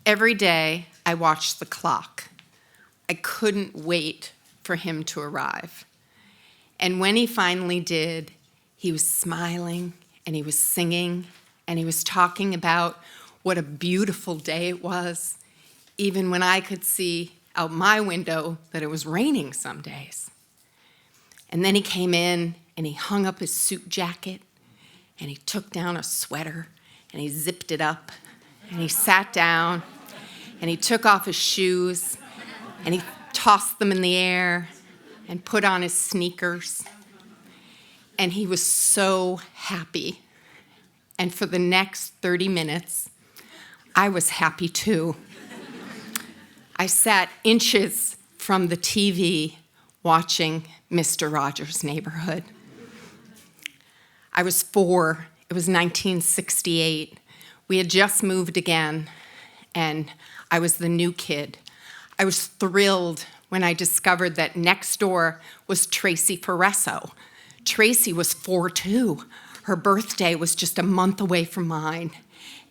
Every day, I watched the clock. I couldn't wait for him to arrive. And when he finally did, he was smiling, and he was singing, and he was talking about what a beautiful day it was, even when I could see out my window that it was raining some days. And then he came in, and he hung up his suit jacket, and he took down a sweater, and he zipped it up, and he sat down, and he took off his shoes, and he tossed them in the air, and put on his sneakers. And he was so happy. And for the next 30 minutes, I was happy too. I sat inches from the TV watching Mr. Rogers' Neighborhood. I was 4. It was 1968. We had just moved again, and I was the new kid. I was thrilled when I discovered that next door was Tracy Ferresso. Tracy was 4 too. Her birthday was just a month away from mine,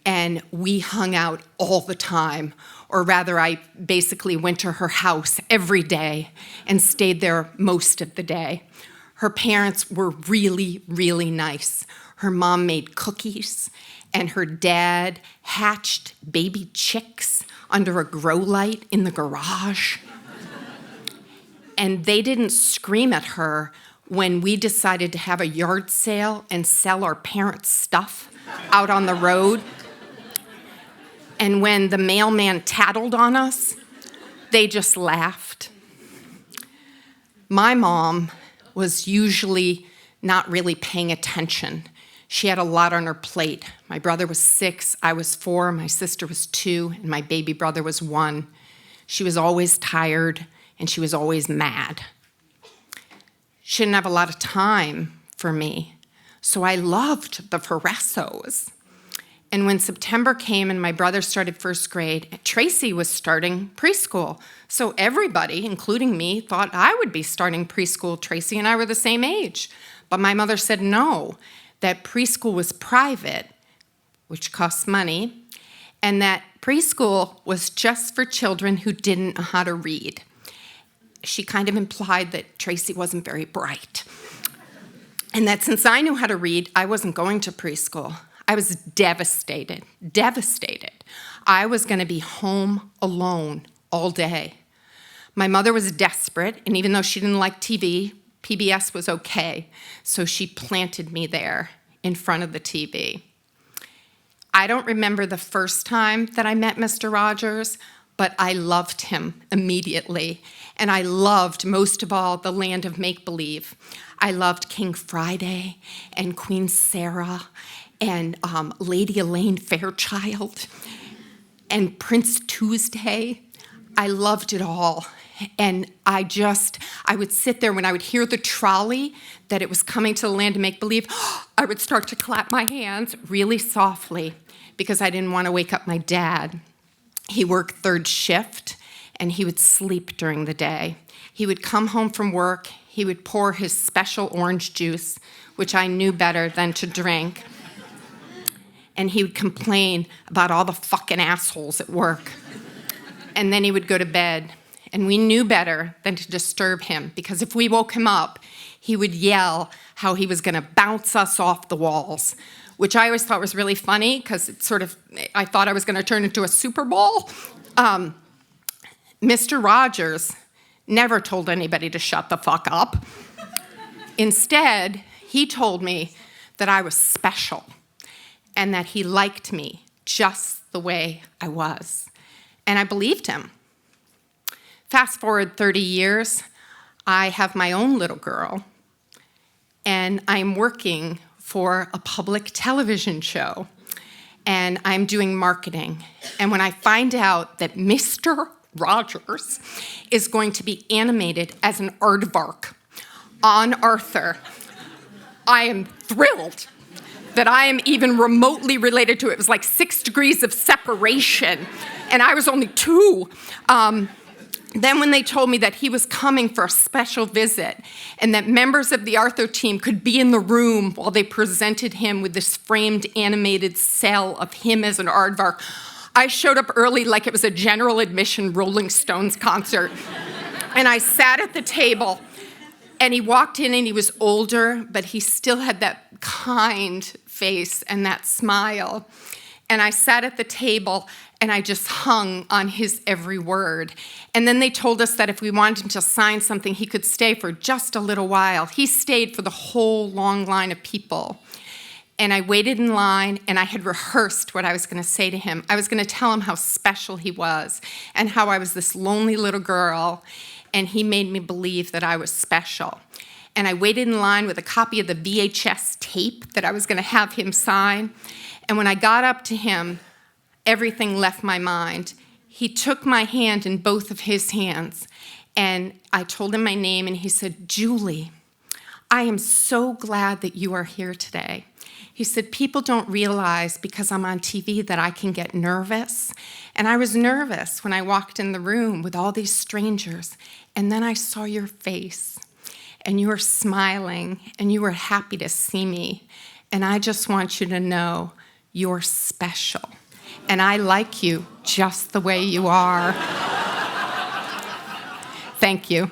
and we hung out all the time. Or rather, I basically went to her house every day and stayed there most of the day. Her parents were really, really nice. Her mom made cookies, and her dad hatched baby chicks under a grow light in the garage. And they didn't scream at her when we decided to have a yard sale and sell our parents' stuff out on the road. And when the mailman tattled on us, they just laughed. My mom was usually not really paying attention. She had a lot on her plate. My brother was 6, I was 4, my sister was 2, and my baby brother was 1. She was always tired, and she was always mad. She didn't have a lot of time for me, so I loved the Ferressos. And when September came and my brother started first grade, Tracy was starting preschool. So everybody, including me, thought I would be starting preschool. Tracy and I were the same age. But my mother said no, that preschool was private, which costs money, and that preschool was just for children who didn't know how to read. She kind of implied that Tracy wasn't very bright. And that since I knew how to read, I wasn't going to preschool. I was devastated. I was going to be home alone all day. My mother was desperate, and even though she didn't like TV, PBS was okay, so she planted me there in front of the TV. I don't remember the first time that I met Mr. Rogers, but I loved him immediately, and I loved, most of all, the land of make-believe. I loved King Friday and Queen Sarah and Lady Elaine Fairchild and Prince Tuesday. I loved it all. And I would sit there when I would hear the trolley that it was coming to the land of make-believe, I would start to clap my hands really softly because I didn't want to wake up my dad. He worked 3rd shift, and he would sleep during the day. He would come home from work, he would pour his special orange juice, which I knew better than to drink, and he would complain about all the fucking assholes at work. And then he would go to bed. And we knew better than to disturb him, because if we woke him up, he would yell how he was going to bounce us off the walls, which I always thought was really funny, because I thought I was going to turn into a Super Bowl. Mr. Rogers never told anybody to shut the fuck up. Instead, he told me that I was special and that he liked me just the way I was. And I believed him. Fast forward 30 years, I have my own little girl, and I'm working for a public television show, and I'm doing marketing. And when I find out that Mr. Rogers is going to be animated as an aardvark on Arthur, I am thrilled that I am even remotely related to it. It was like 6 degrees of separation, and I was only 2. Then when they told me that he was coming for a special visit and that members of the Arthur team could be in the room while they presented him with this framed animated cell of him as an aardvark, I showed up early like it was a general admission Rolling Stones concert. And I sat at the table, and he walked in, and he was older, but he still had that kind face and that smile. And I sat at the table, and I just hung on his every word. And then they told us that if we wanted him to sign something, he could stay for just a little while. He stayed for the whole long line of people. And I waited in line, and I had rehearsed what I was going to say to him. I was going to tell him how special he was and how I was this lonely little girl, and he made me believe that I was special. And I waited in line with a copy of the VHS tape that I was going to have him sign. And when I got up to him, everything left my mind. He took my hand in both of his hands, and I told him my name, and he said, "Julie, I am so glad that you are here today." He said, "People don't realize because I'm on TV that I can get nervous." And I was nervous when I walked in the room with all these strangers. And then I saw your face, and you were smiling, and you were happy to see me. And I just want you to know you're special. And I like you just the way you are. Thank you.